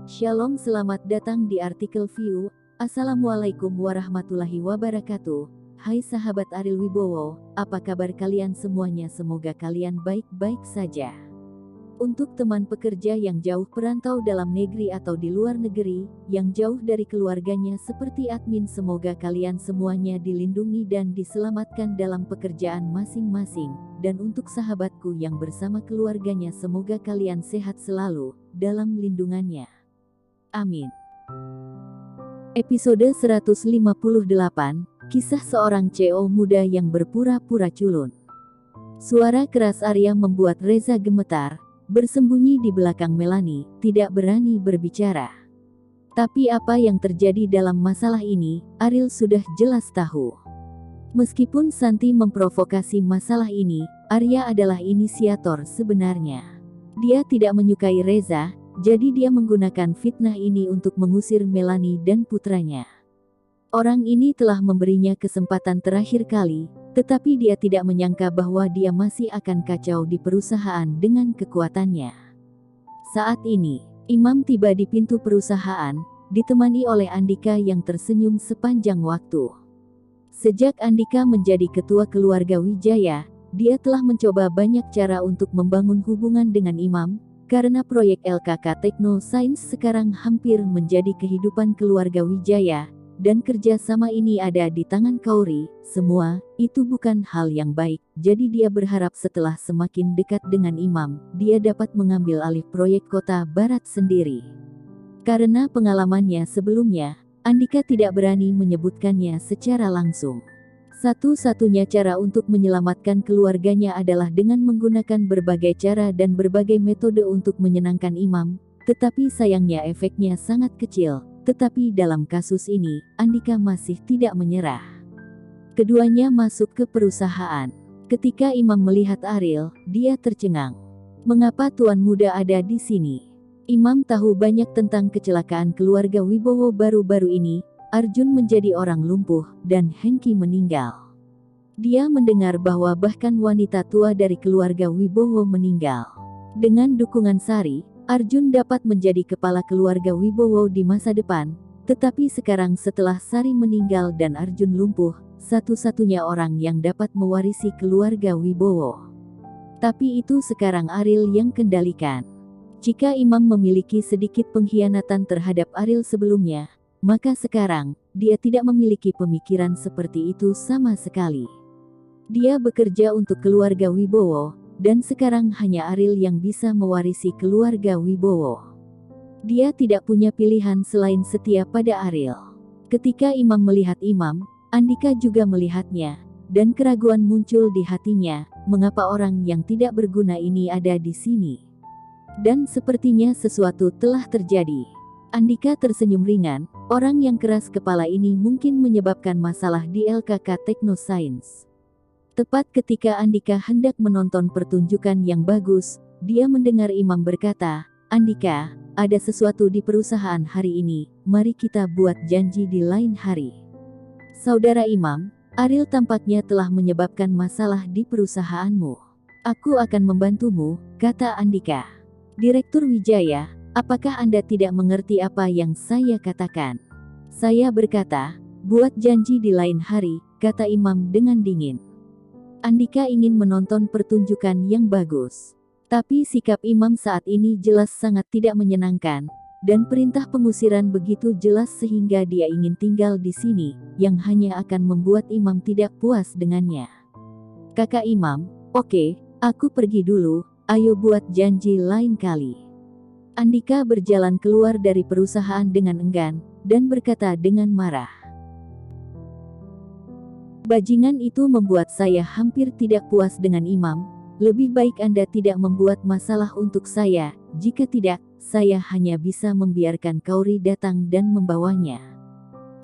Shalom, selamat datang di artikel View. Assalamualaikum warahmatullahi wabarakatuh. Hai sahabat Ariel Wibowo, apa kabar kalian semuanya? Semoga kalian baik-baik saja. Untuk teman pekerja yang jauh perantau dalam negeri atau di luar negeri, yang jauh dari keluarganya seperti admin, semoga kalian semuanya dilindungi dan diselamatkan dalam pekerjaan masing-masing. Dan untuk sahabatku yang bersama keluarganya, semoga kalian sehat selalu dalam lindungannya. Amin. Episode 158, kisah seorang CEO muda yang berpura-pura culun. Suara keras Arya membuat Reza gemetar, bersembunyi di belakang Melanie, tidak berani berbicara. Tapi apa yang terjadi dalam masalah ini, Ariel sudah jelas tahu. Meskipun Santi memprovokasi masalah ini, Arya adalah inisiator sebenarnya. Dia tidak menyukai Reza, jadi dia menggunakan fitnah ini untuk mengusir Melanie dan putranya. Orang ini telah memberinya kesempatan terakhir kali, tetapi dia tidak menyangka bahwa dia masih akan kacau di perusahaan dengan kekuatannya. Saat ini, Imam tiba di pintu perusahaan, ditemani oleh Andika yang tersenyum sepanjang waktu. Sejak Andika menjadi ketua keluarga Wijaya, dia telah mencoba banyak cara untuk membangun hubungan dengan Imam, karena proyek LKK Tekno Sains sekarang hampir menjadi kehidupan keluarga Wijaya, dan kerjasama ini ada di tangan Kauri. Semua itu bukan hal yang baik, jadi dia berharap setelah semakin dekat dengan Imam, dia dapat mengambil alih proyek Kota Barat sendiri. Karena pengalamannya sebelumnya, Andika tidak berani menyebutkannya secara langsung. Satu-satunya cara untuk menyelamatkan keluarganya adalah dengan menggunakan berbagai cara dan berbagai metode untuk menyenangkan Imam, tetapi sayangnya efeknya sangat kecil. Tetapi dalam kasus ini, Andika masih tidak menyerah. Keduanya masuk ke perusahaan. Ketika Imam melihat Ariel, dia tercengang. Mengapa tuan muda ada di sini? Imam tahu banyak tentang kecelakaan keluarga Wibowo baru-baru ini. Arjun menjadi orang lumpuh, dan Hengki meninggal. Dia mendengar bahwa bahkan wanita tua dari keluarga Wibowo meninggal. Dengan dukungan Sari, Arjun dapat menjadi kepala keluarga Wibowo di masa depan, tetapi sekarang setelah Sari meninggal dan Arjun lumpuh, satu-satunya orang yang dapat mewarisi keluarga Wibowo. Tapi itu sekarang Ariel yang kendalikan. Jika Imam memiliki sedikit pengkhianatan terhadap Ariel sebelumnya, maka sekarang, dia tidak memiliki pemikiran seperti itu sama sekali. Dia bekerja untuk keluarga Wibowo, dan sekarang hanya Ariel yang bisa mewarisi keluarga Wibowo. Dia tidak punya pilihan selain setia pada Ariel. Ketika Imam melihat Imam, Andika juga melihatnya, dan keraguan muncul di hatinya, mengapa orang yang tidak berguna ini ada di sini? Dan sepertinya sesuatu telah terjadi. Andika tersenyum ringan, orang yang keras kepala ini mungkin menyebabkan masalah di LKK Tekno Sains. Tepat ketika Andika hendak menonton pertunjukan yang bagus, dia mendengar Imam berkata, "Andika, ada sesuatu di perusahaan hari ini, mari kita buat janji di lain hari." Saudara Imam, Ariel tampaknya telah menyebabkan masalah di perusahaanmu. "Aku akan membantumu," kata Andika. "Direktur Wijaya, apakah Anda tidak mengerti apa yang saya katakan?" "Saya berkata, buat janji di lain hari," kata Imam dengan dingin. Andika ingin menonton pertunjukan yang bagus. Tapi sikap Imam saat ini jelas sangat tidak menyenangkan, dan perintah pengusiran begitu jelas sehingga dia ingin tinggal di sini, yang hanya akan membuat Imam tidak puas dengannya. "Kakak Imam, oke, aku pergi dulu, ayo buat janji lain kali." Andika berjalan keluar dari perusahaan dengan enggan, dan berkata dengan marah, "Bajingan itu membuat saya hampir tidak puas dengan Imam. Lebih baik Anda tidak membuat masalah untuk saya, jika tidak, saya hanya bisa membiarkan Kauri datang dan membawanya."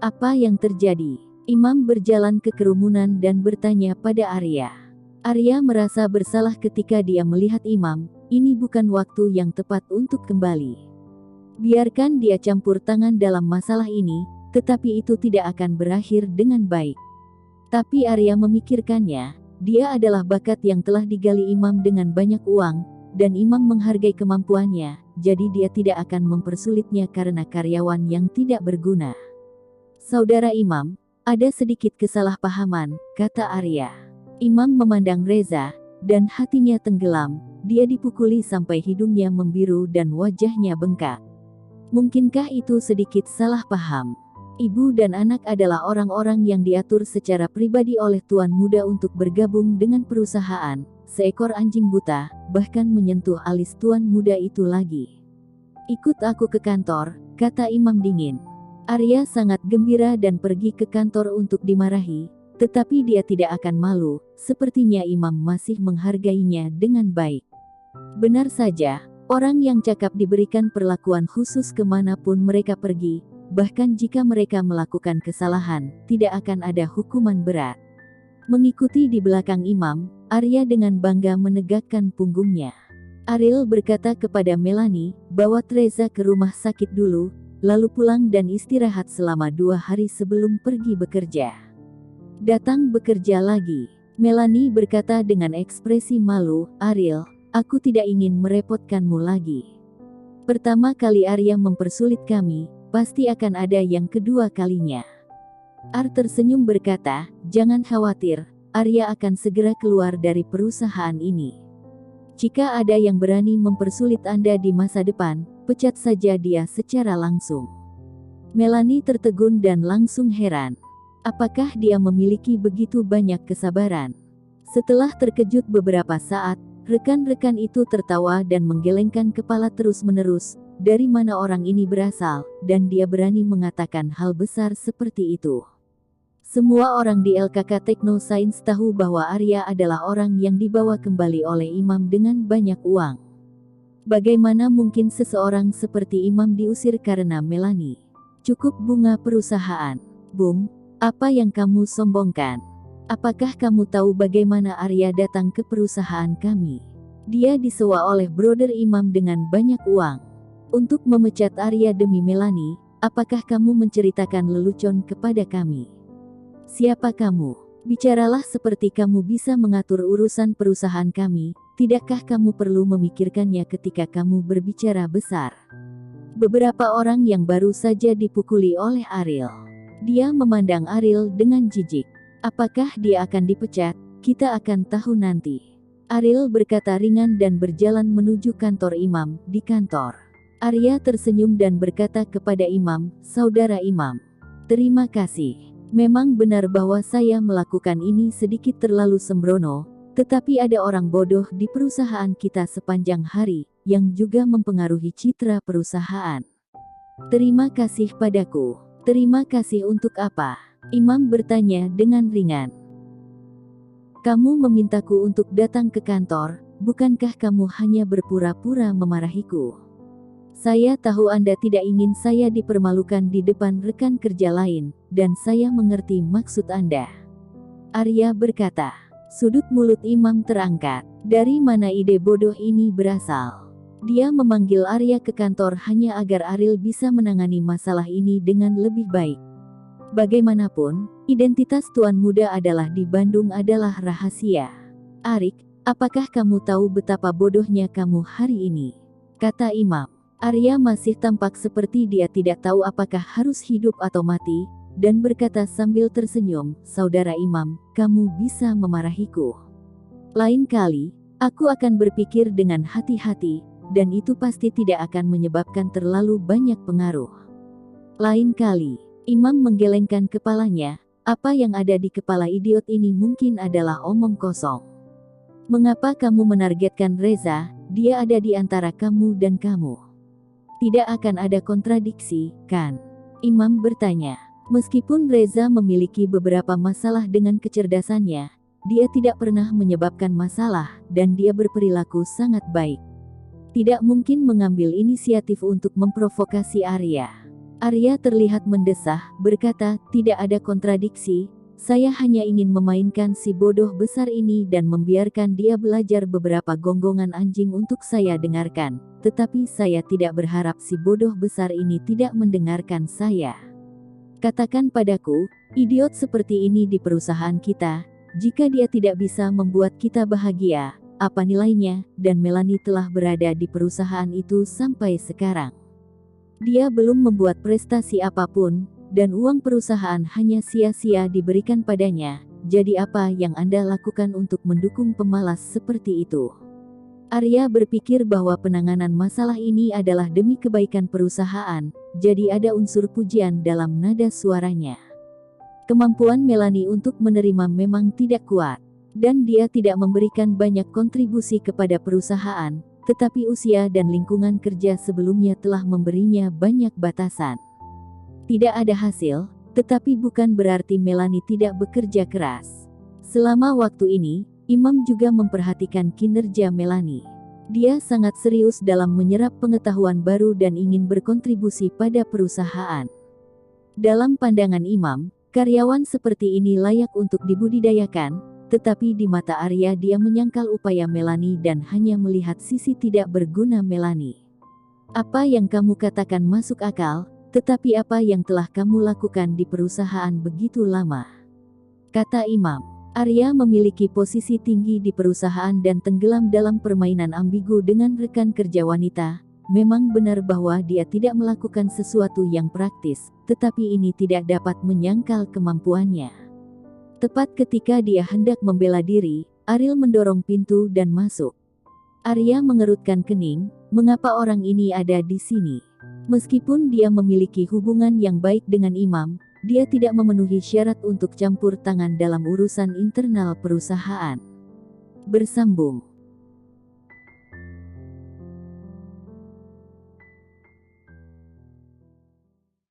"Apa yang terjadi?" Imam berjalan ke kerumunan dan bertanya pada Arya. Arya merasa bersalah ketika dia melihat Imam. Ini bukan waktu yang tepat untuk kembali. Biarkan dia campur tangan dalam masalah ini, tetapi itu tidak akan berakhir dengan baik. Tapi Arya memikirkannya, dia adalah bakat yang telah digali Imam dengan banyak uang, dan Imam menghargai kemampuannya, jadi dia tidak akan mempersulitnya karena karyawan yang tidak berguna. Saudara Imam, ada sedikit kesalahpahaman, kata Arya. Imam memandang Reza, dan hatinya tenggelam. Dia dipukuli sampai hidungnya membiru dan wajahnya bengkak. Mungkinkah itu sedikit salah paham? Ibu dan anak adalah orang-orang yang diatur secara pribadi oleh tuan muda untuk bergabung dengan perusahaan. Seekor anjing buta, bahkan menyentuh alis tuan muda itu lagi. Ikut aku ke kantor, kata Imam dingin. Arya sangat gembira dan pergi ke kantor untuk dimarahi, tetapi dia tidak akan malu, sepertinya Imam masih menghargainya dengan baik. Benar saja, orang yang cakap diberikan perlakuan khusus kemanapun mereka pergi, bahkan jika mereka melakukan kesalahan, tidak akan ada hukuman berat. Mengikuti di belakang Imam, Arya dengan bangga menegakkan punggungnya. Ariel berkata kepada Melanie, bawa Reza ke rumah sakit dulu, lalu pulang dan istirahat selama 2 hari sebelum pergi bekerja. Datang bekerja lagi. Melanie berkata dengan ekspresi malu, Ariel, aku tidak ingin merepotkanmu lagi. Pertama kali Arya mempersulit kami, pasti akan ada yang kedua kalinya. Ar tersenyum berkata, jangan khawatir, Arya akan segera keluar dari perusahaan ini. Jika ada yang berani mempersulit Anda di masa depan, pecat saja dia secara langsung. Melanie tertegun dan langsung heran. Apakah dia memiliki begitu banyak kesabaran? Setelah terkejut beberapa saat, rekan-rekan itu tertawa dan menggelengkan kepala terus-menerus. Dari mana orang ini berasal, dan dia berani mengatakan hal besar seperti itu. Semua orang di LKK Techno Science tahu bahwa Arya adalah orang yang dibawa kembali oleh Imam dengan banyak uang. Bagaimana mungkin seseorang seperti Imam diusir karena Melanie? Cukup bunga perusahaan. Bung, apa yang kamu sombongkan? Apakah kamu tahu bagaimana Arya datang ke perusahaan kami? Dia disewa oleh brother Imam dengan banyak uang. Untuk memecat Arya demi Melanie, apakah kamu menceritakan lelucon kepada kami? Siapa kamu? Bicaralah seperti kamu bisa mengatur urusan perusahaan kami, tidakkah kamu perlu memikirkannya ketika kamu berbicara besar? Beberapa orang yang baru saja dipukuli oleh Ariel. Dia memandang Ariel dengan jijik. Apakah dia akan dipecat? Kita akan tahu nanti. Ariel berkata ringan dan berjalan menuju kantor Imam. Di kantor, Arya tersenyum dan berkata kepada Imam, Saudara Imam, terima kasih. Memang benar bahwa saya melakukan ini sedikit terlalu sembrono, tetapi ada orang bodoh di perusahaan kita sepanjang hari, yang juga mempengaruhi citra perusahaan. Terima kasih padaku. Terima kasih untuk apa? Imam bertanya dengan ringan. Kamu memintaku untuk datang ke kantor, bukankah kamu hanya berpura-pura memarahiku? Saya tahu Anda tidak ingin saya dipermalukan di depan rekan kerja lain, dan saya mengerti maksud Anda. Arya berkata. Sudut mulut Imam terangkat. Dari mana ide bodoh ini berasal? Dia memanggil Arya ke kantor hanya agar Ariel bisa menangani masalah ini dengan lebih baik. Bagaimanapun, identitas tuan muda adalah di Bandung adalah rahasia. Arik, apakah kamu tahu betapa bodohnya kamu hari ini? Kata Imam. Arya masih tampak seperti dia tidak tahu apakah harus hidup atau mati, dan berkata sambil tersenyum, Saudara Imam, kamu bisa memarahiku. Lain kali, aku akan berpikir dengan hati-hati, dan itu pasti tidak akan menyebabkan terlalu banyak pengaruh. Lain kali, Imam menggelengkan kepalanya, apa yang ada di kepala idiot ini mungkin adalah omong kosong. Mengapa kamu menargetkan Reza? Dia ada di antara kamu dan kamu. Tidak akan ada kontradiksi, kan? Imam bertanya. Meskipun Reza memiliki beberapa masalah dengan kecerdasannya, dia tidak pernah menyebabkan masalah, dan dia berperilaku sangat baik. Tidak mungkin mengambil inisiatif untuk memprovokasi Arya. Arya terlihat mendesah, berkata, tidak ada kontradiksi, saya hanya ingin memainkan si bodoh besar ini dan membiarkan dia belajar beberapa gonggongan anjing untuk saya dengarkan, tetapi saya tidak berharap si bodoh besar ini tidak mendengarkan saya. Katakan padaku, idiot seperti ini di perusahaan kita, jika dia tidak bisa membuat kita bahagia, apa nilainya, dan Melanie telah berada di perusahaan itu sampai sekarang. Dia belum membuat prestasi apapun, dan uang perusahaan hanya sia-sia diberikan padanya. Jadi apa yang Anda lakukan untuk mendukung pemalas seperti itu? Arya berpikir bahwa penanganan masalah ini adalah demi kebaikan perusahaan, jadi ada unsur pujian dalam nada suaranya. Kemampuan Melanie untuk menerima memang tidak kuat, dan dia tidak memberikan banyak kontribusi kepada perusahaan, tetapi usia dan lingkungan kerja sebelumnya telah memberinya banyak batasan. Tidak ada hasil, tetapi bukan berarti Melanie tidak bekerja keras. Selama waktu ini, Imam juga memperhatikan kinerja Melanie. Dia sangat serius dalam menyerap pengetahuan baru dan ingin berkontribusi pada perusahaan. Dalam pandangan Imam, karyawan seperti ini layak untuk dibudidayakan, tetapi di mata Arya dia menyangkal upaya Melanie dan hanya melihat sisi tidak berguna Melanie. Apa yang kamu katakan masuk akal, tetapi apa yang telah kamu lakukan di perusahaan begitu lama? Kata Imam. Arya memiliki posisi tinggi di perusahaan dan tenggelam dalam permainan ambigu dengan rekan kerja wanita. Memang benar bahwa dia tidak melakukan sesuatu yang praktis, tetapi ini tidak dapat menyangkal kemampuannya. Tepat ketika dia hendak membela diri, Ariel mendorong pintu dan masuk. Arya mengerutkan kening, mengapa orang ini ada di sini? Meskipun dia memiliki hubungan yang baik dengan Imam, dia tidak memenuhi syarat untuk campur tangan dalam urusan internal perusahaan. Bersambung.